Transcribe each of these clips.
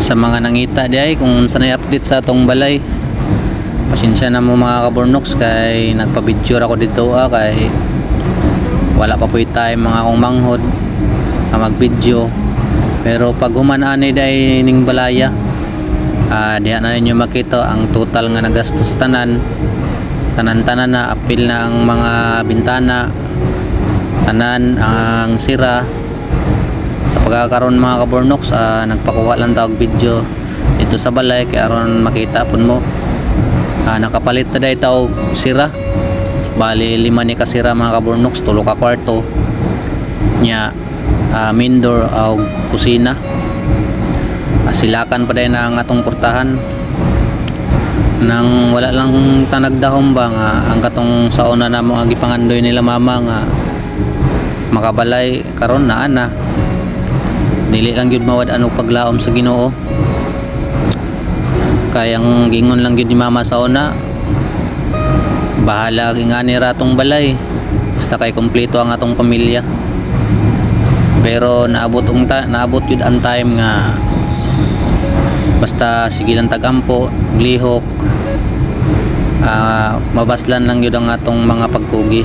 sa mga nangita di ay kung sanay update sa atong balay. Pasensya na mo mga kaburnoks kay nagpa-video ako dito kay wala pa po time mga akong manghod na mag-video. Pero pag humanaan day ning balaya, diha na ninyo makita ang total nga nagastos tanan na apil na ang mga bintana, tanan ang sira. Sa pagkakaroon mga kaburnoks, nagpakuha lang tawag video dito sa balay kaya aron makita pun mo. Nakapalit na day tawag sira, bali 5 ni kasira mga kaburnoks, 3 ka kwarto nya, main door o kusina. Silakan pa day na ang atong portahan nang wala lang tanagdahom ba nga ang katong sauna na mo agi pangandoy nila mama nga makabalay karon na ana dili lang gyud mawad ano paglaom sa Ginoo. Kayang gingon lang gyud ni mama sauna, bahala gingani ratong balay basta kay kompleto ang atong pamilya. Pero naabot yun ang time nga basta sige lang tagampo, lihok, mabaslan lang yun ang atong mga pagkugi.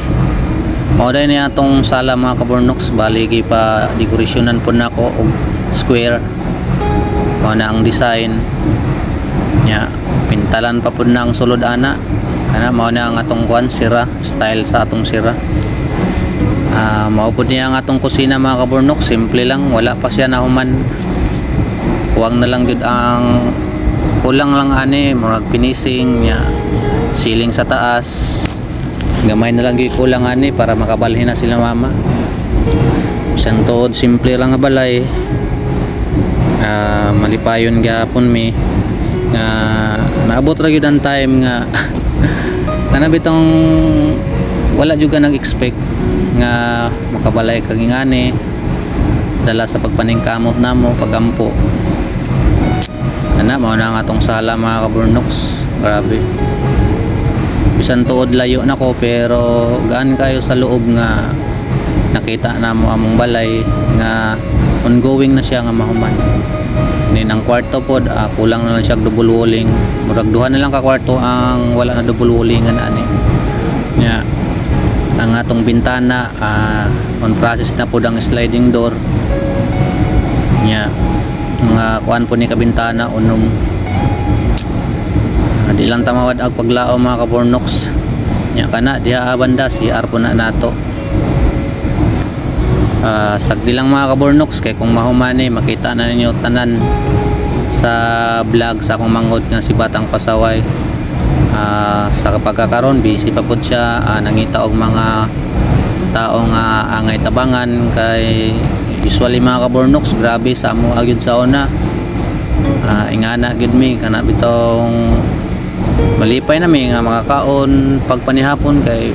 Mauday niya atong sala mga kaburnoks, baligi pa dekorasyonan po na ko og square. Mao na ang design nya, pintalan pa po na ang sulod ana kana mao na ang atong kuan sira, style sa atong sira. Mao po niya ang atong kusina mga kaburnoks, simple lang, wala pa siya nahuman. Huwag na lang yun ang kulang lang ani, murag finishing nya, ceiling sa taas gamay na lang yun kulang ani para makabalhin na sila mama. Bisan tuod simple lang nga balay, malipayon gyapon mi nga naabot ra gyud ang time nga kana bitong wala jud ka nag-expect nga makabalay kag ingani dala sa pagpaningkamot namo pagampo. Ana mao na ang atong sala mga kaburnoks, grabe. Bisan tuod layo na ko pero gaan kayo sa loob nga nakita na mo among balay nga ongoing na siya nga mahuman. Nin ang kwarto pod, kulang na lang siya double walling, murag duha na lang ka kwarto ang wala na double wallingan ani nya. Ang atong bintana on process na pod ang sliding door nya, mga kuan po ni kabintana unom. Di lang tamawad ang paglao mga kaburnoks nya, kana diha banda si arpo na nato. Sagdi lang mga kaburnoks kay kung mahumani makita na ninyo tanan sa vlog sa akong manghod nga si Batang Pasaway. Sa pagkakaroon busy pa pud siya, nangita og mga taong angay tabangan kay usually mga kaburnoks grabe sa amo agyud sa una. Ingana gyud mi kana bitong malipay na mi nga makakaon pagpanihapon kay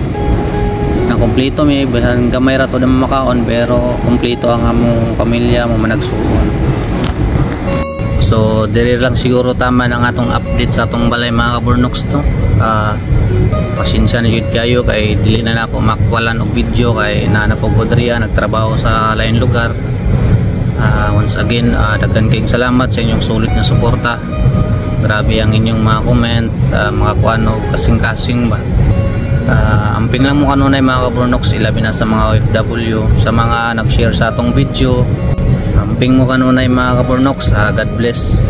nang kompleto mi bisan gamay ra to na makaon pero kompleto ang among pamilya mo managsuon. So diri lang siguro tama ng atong update sa atong balay mga kaburnoks to. Pasensya na jud kayo kay dili na ako makwalan og video kay nanapog ko diri nagtrabaho sa lain lugar. Once again daghan kayong salamat sa inyong sulit na suporta. Grabe ang inyong mga comment, mga kuan og kasing-kasing ba. Amping lang mo kanunay mga kaburnoks, ilabi na sa mga OFW, sa mga nag-share sa atong video. Amping mo kanunay mga kaburnoks, God bless.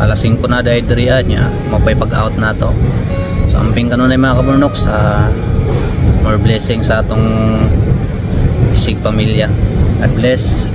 Alas 5 na dahil diriya niya, mapay pag-out na to. So amping kanunay mga kaburnoks, more blessing sa atong isig pamilya. God bless.